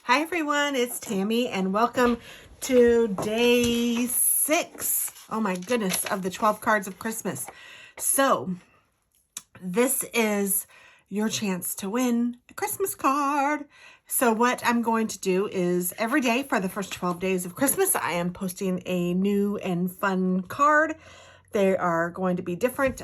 Hi everyone, it's Tammy and welcome to day 6. Oh my goodness, of the 12 cards of Christmas. So this is your chance to win a Christmas card. So what I'm going to do is every day for the first 12 days of Christmas, I am posting a new and fun card. They are going to be different.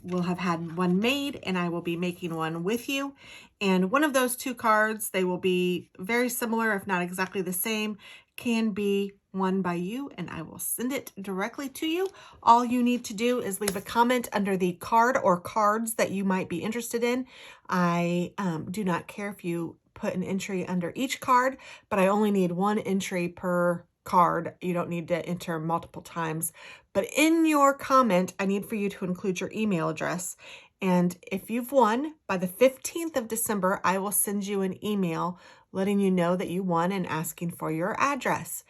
will have had one made and I will be making one with you. And one of those two cards, they will be very similar, if not exactly the same, can be won by you and I will send it directly to you. All you need to do is leave a comment under the card or cards that you might be interested in. I do not care if you put an entry under each card, but I only need one entry per card. You don't need to enter multiple times. But in your comment, I need for you to include your email address. And if you've won, by the 15th of December, I will send you an email letting you know that you won and asking for your address.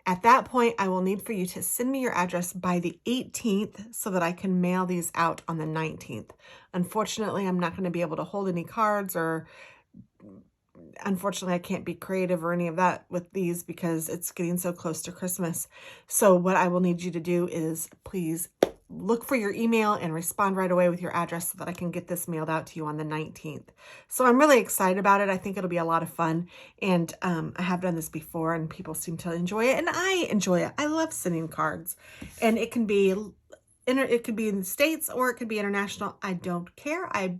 At that point, I will need for you to send me your address by the 18th so that I can mail these out on the 19th. Unfortunately, I'm not going to be able to hold any cards, or unfortunately, I can't be creative or any of that with these because it's getting so close to Christmas. So what I will need you to do is please look for your email and respond right away with your address so that I can get this mailed out to you on the 19th. So I'm really excited about it. I think it'll be a lot of fun. And I have done this before and people seem to enjoy it. And I enjoy it. I love sending cards. And it could be in the States or it could be international. I don't care. I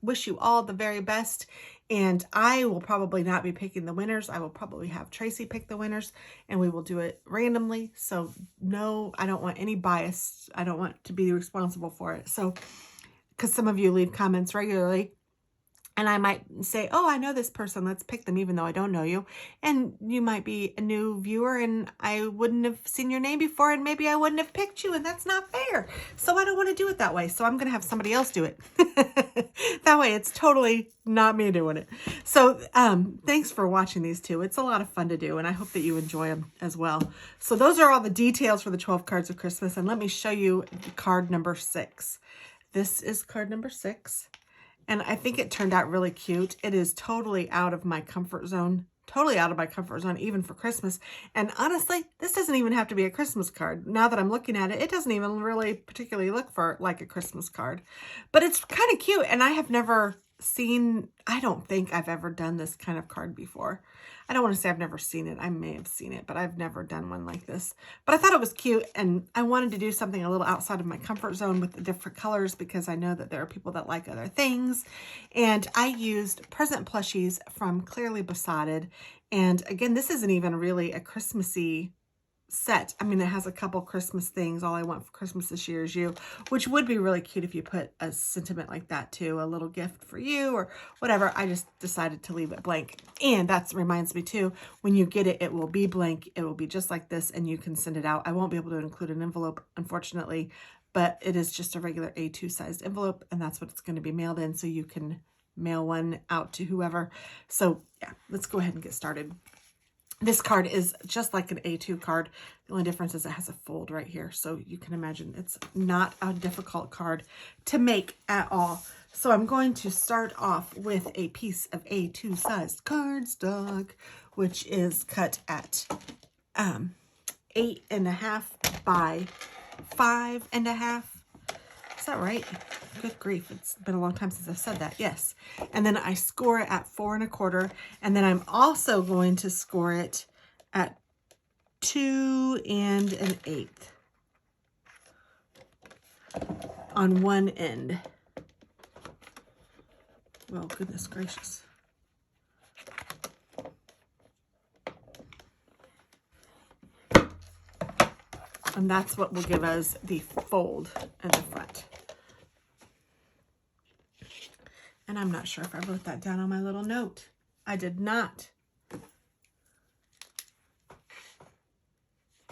wish you all the very best. And I will probably not be picking the winners. I will probably have Tracy pick the winners and we will do it randomly. So no, I don't want any bias. I don't want to be responsible for it. So, because some of you leave comments regularly and I might say, oh, I know this person, let's pick them even though I don't know you. And you might be a new viewer and I wouldn't have seen your name before and maybe I wouldn't have picked you and that's not fair. So I don't want to do it that way. So I'm going to have somebody else do it. That way it's totally not me doing it. So thanks for watching these two. It's a lot of fun to do and I hope that you enjoy them as well. So those are all the details for the 12 cards of Christmas. And let me show you card number 6. This is card number 6. And I think it turned out really cute. It is totally out of my comfort zone. Totally out of my comfort zone, even for Christmas. And honestly, this doesn't even have to be a Christmas card. Now that I'm looking at it, it doesn't even really particularly look for like a Christmas card. But it's kind of cute. And I have never seen, I don't think I've ever done this kind of card before. I don't want to say I've never seen it. I may have seen it, but I've never done one like this. But I thought it was cute, and I wanted to do something a little outside of my comfort zone with the different colors because I know that there are people that like other things. And I used present plushies from Clearly Besotted. And again, this isn't even really a Christmassy set. I mean, it has a couple Christmas things. All I want for Christmas this year is you, which would be really cute if you put a sentiment like that too, a little gift for you or whatever. I just decided to leave it blank. And that reminds me too, when you get it, it will be blank. It will be just like this and you can send it out. I won't be able to include an envelope, unfortunately, but it is just a regular A2 sized envelope and that's what it's going to be mailed in. So you can mail one out to whoever. So yeah, let's go ahead and get started. This card is just like an A2 card. The only difference is it has a fold right here. So you can imagine it's not a difficult card to make at all. So I'm going to start off with a piece of A2 sized cardstock, which is cut at 8.5 by 5.5. Is that right? Good grief. It's been a long time since I've said that. Yes. And then I score it at 4.25. And then I'm also going to score it at 2 1/8 on one end. Well, goodness gracious. And that's what will give us the fold in the front. And I'm not sure if I wrote that down on my little note. I did not.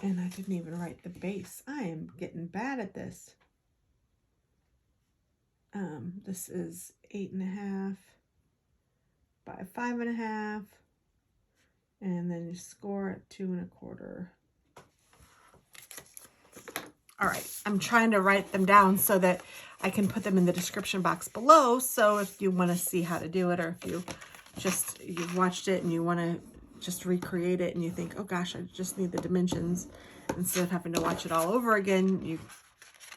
And I didn't even write the base. I am getting bad at this. This is 8.5 by 5.5. And then you score at 2.25. All right, I'm trying to write them down so that I can put them in the description box below. So if you want to see how to do it, or if you've watched it and you want to just recreate it and you think, oh gosh, I just need the dimensions, instead of having to watch it all over again, you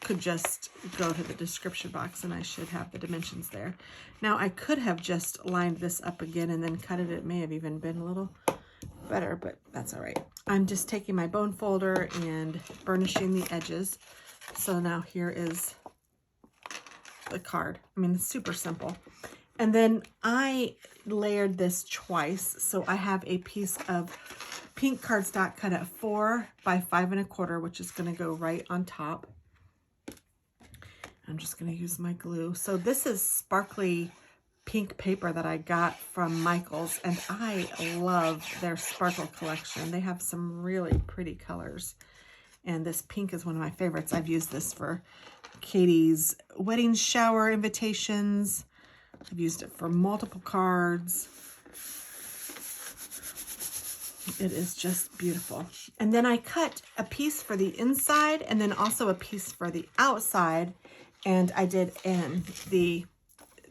could just go to the description box and I should have the dimensions there. Now I could have just lined this up again and then cut it. It may have even been a little better, but that's all right. I'm just taking my bone folder and burnishing the edges. So now here is the card. I mean, it's super simple. And then I layered this twice. So I have a piece of pink cardstock cut at 4 by 5 1/4, which is going to go right on top. I'm just going to use my glue. So this is sparkly pink paper that I got from Michaels, and I love their sparkle collection. They have some really pretty colors, and this pink is one of my favorites. I've used this for Katie's wedding shower invitations. I've used it for multiple cards. It is just beautiful. And then I cut a piece for the inside and then also a piece for the outside, and I did in the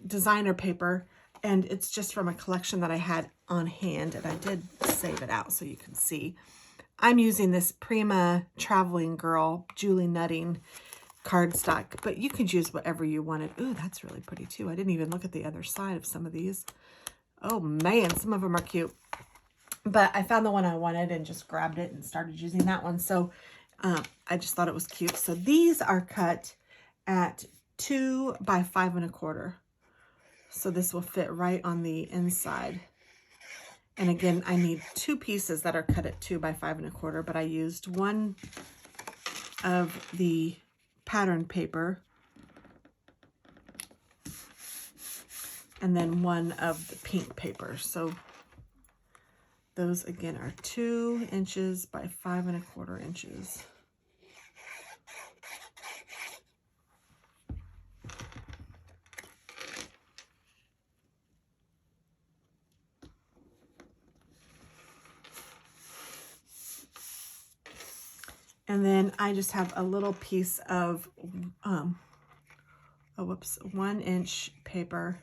designer paper, and it's just from a collection that I had on hand, and I did save it out so you can see. I'm using this Prima Traveling Girl Julie Nutting cardstock, but you could use whatever you wanted. Ooh, that's really pretty too. I didn't even look at the other side of some of these. Oh man, some of them are cute. But I found the one I wanted and just grabbed it and started using that one. So I just thought it was cute. So these are cut at 2 by 5 1/4. So this will fit right on the inside. And again, I need 2 pieces that are cut at 2 by 5 1/4, but I used one of the pattern paper and then one of the pink paper. So those again are 2 inches by 5 1/4 inches. And then I just have a little piece of, 1 inch paper.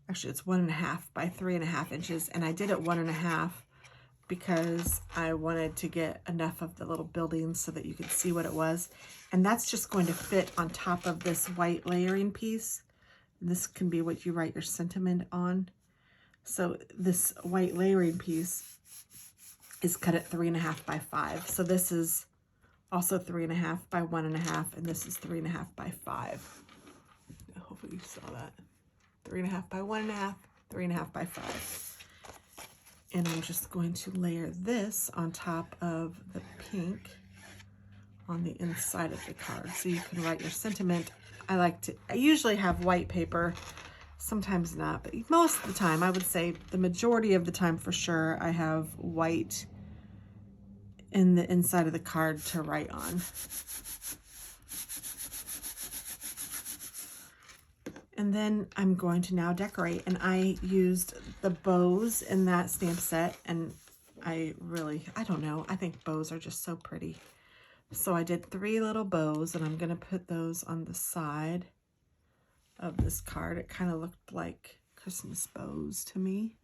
Actually, it's 1.5 by 3.5 inches. And I did it 1.5 because I wanted to get enough of the little buildings so that you could see what it was. And that's just going to fit on top of this white layering piece. And this can be what you write your sentiment on. So this white layering piece is cut at 3.5 by 5. So this is also 3.5 by 1.5, and this is 3.5 by 5. Hopefully you saw that. 3.5 by 1.5, 3.5 by 5. And I'm just going to layer this on top of the pink on the inside of the card, so you can write your sentiment. I usually have white paper, sometimes not, but most of the time, I would say the majority of the time for sure, I have white in the inside of the card to write on. And then I'm going to now decorate, and I used the bows in that stamp set, and I don't know, I think bows are just so pretty. So I did 3 little bows, and I'm going to put those on the side of this card. It kind of looked like Christmas bows to me.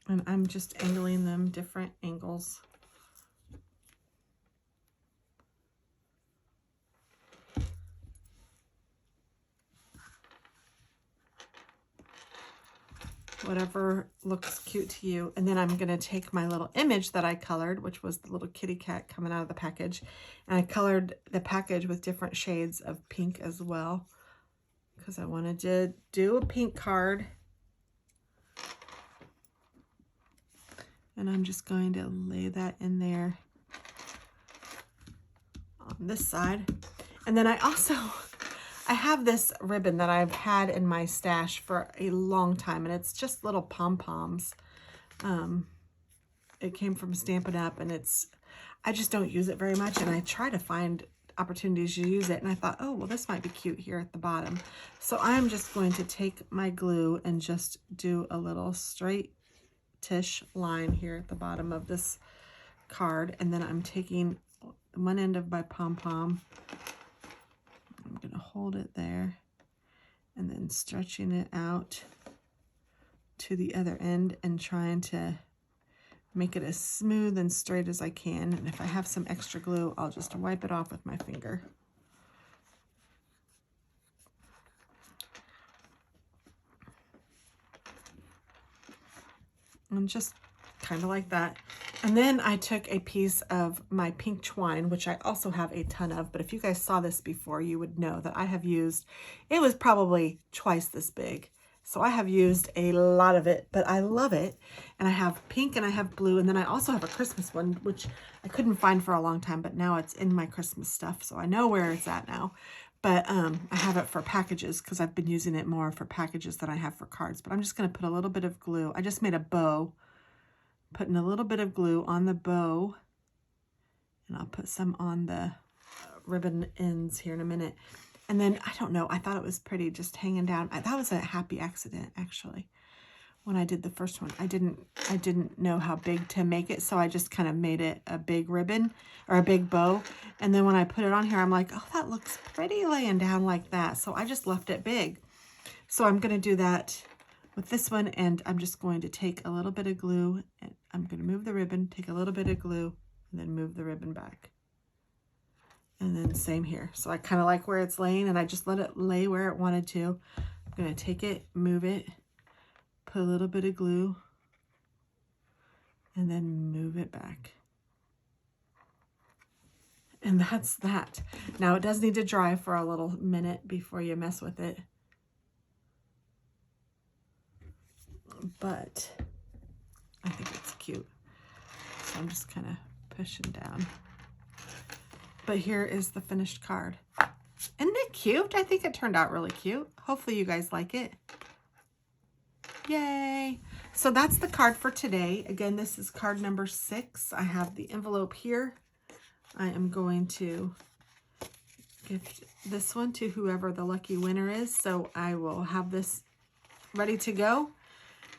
And I'm just angling them different angles. Whatever looks cute to you. And then I'm going to take my little image that I colored, which was the little kitty cat coming out of the package. And I colored the package with different shades of pink as well, because I wanted to do a pink card. And I'm just going to lay that in there on this side. And then I have this ribbon that I've had in my stash for a long time, and it's just little pom-poms. It came from Stampin' Up, and I just don't use it very much, and I try to find opportunities to use it, and I thought, oh, well, this might be cute here at the bottom. So I'm just going to take my glue and just do a little straight-ish line here at the bottom of this card, and then I'm taking one end of my pom-pom. I'm going to hold it there and then stretching it out to the other end and trying to make it as smooth and straight as I can. And if I have some extra glue, I'll just wipe it off with my finger. And just kind of like that. And then I took a piece of my pink twine, which I also have a ton of, but if you guys saw this before, you would know that I have used, it was probably twice this big. So I have used a lot of it, but I love it. And I have pink and I have blue. And then I also have a Christmas one, which I couldn't find for a long time, but now it's in my Christmas stuff. So I know where it's at now. But I have it for packages because I've been using it more for packages than I have for cards. But I'm just going to put a little bit of glue. I just made a bow, putting a little bit of glue on the bow. And I'll put some on the ribbon ends here in a minute. And then, I don't know, I thought it was pretty just hanging down. That was a happy accident, actually. When I did the first one, I didn't know how big to make it, so I just kind of made it a big ribbon or a big bow. And then when I put it on here, I'm like, oh, that looks pretty laying down like that. So I just left it big. So I'm going to do that with this one, and I'm just going to take a little bit of glue, and I'm going to move the ribbon, take a little bit of glue, and then move the ribbon back. And then same here. So I kind of like where it's laying, and I just let it lay where it wanted to. I'm going to take it, move it, put a little bit of glue, and then move it back. And that's that. Now it does need to dry for a little minute before you mess with it. But I think it's cute. So I'm just kind of pushing down. But here is the finished card. Isn't it cute? I think it turned out really cute. Hopefully you guys like it. Yay! So that's the card for today. Again, this is card number 6. I have the envelope here. I am going to gift this one to whoever the lucky winner is. So I will have this ready to go.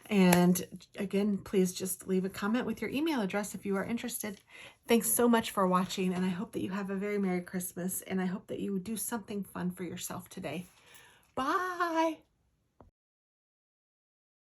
And again, please just leave a comment with your email address if you are interested. Thanks so much for watching, and I hope that you have a very Merry Christmas, and I hope that you do something fun for yourself today. Bye!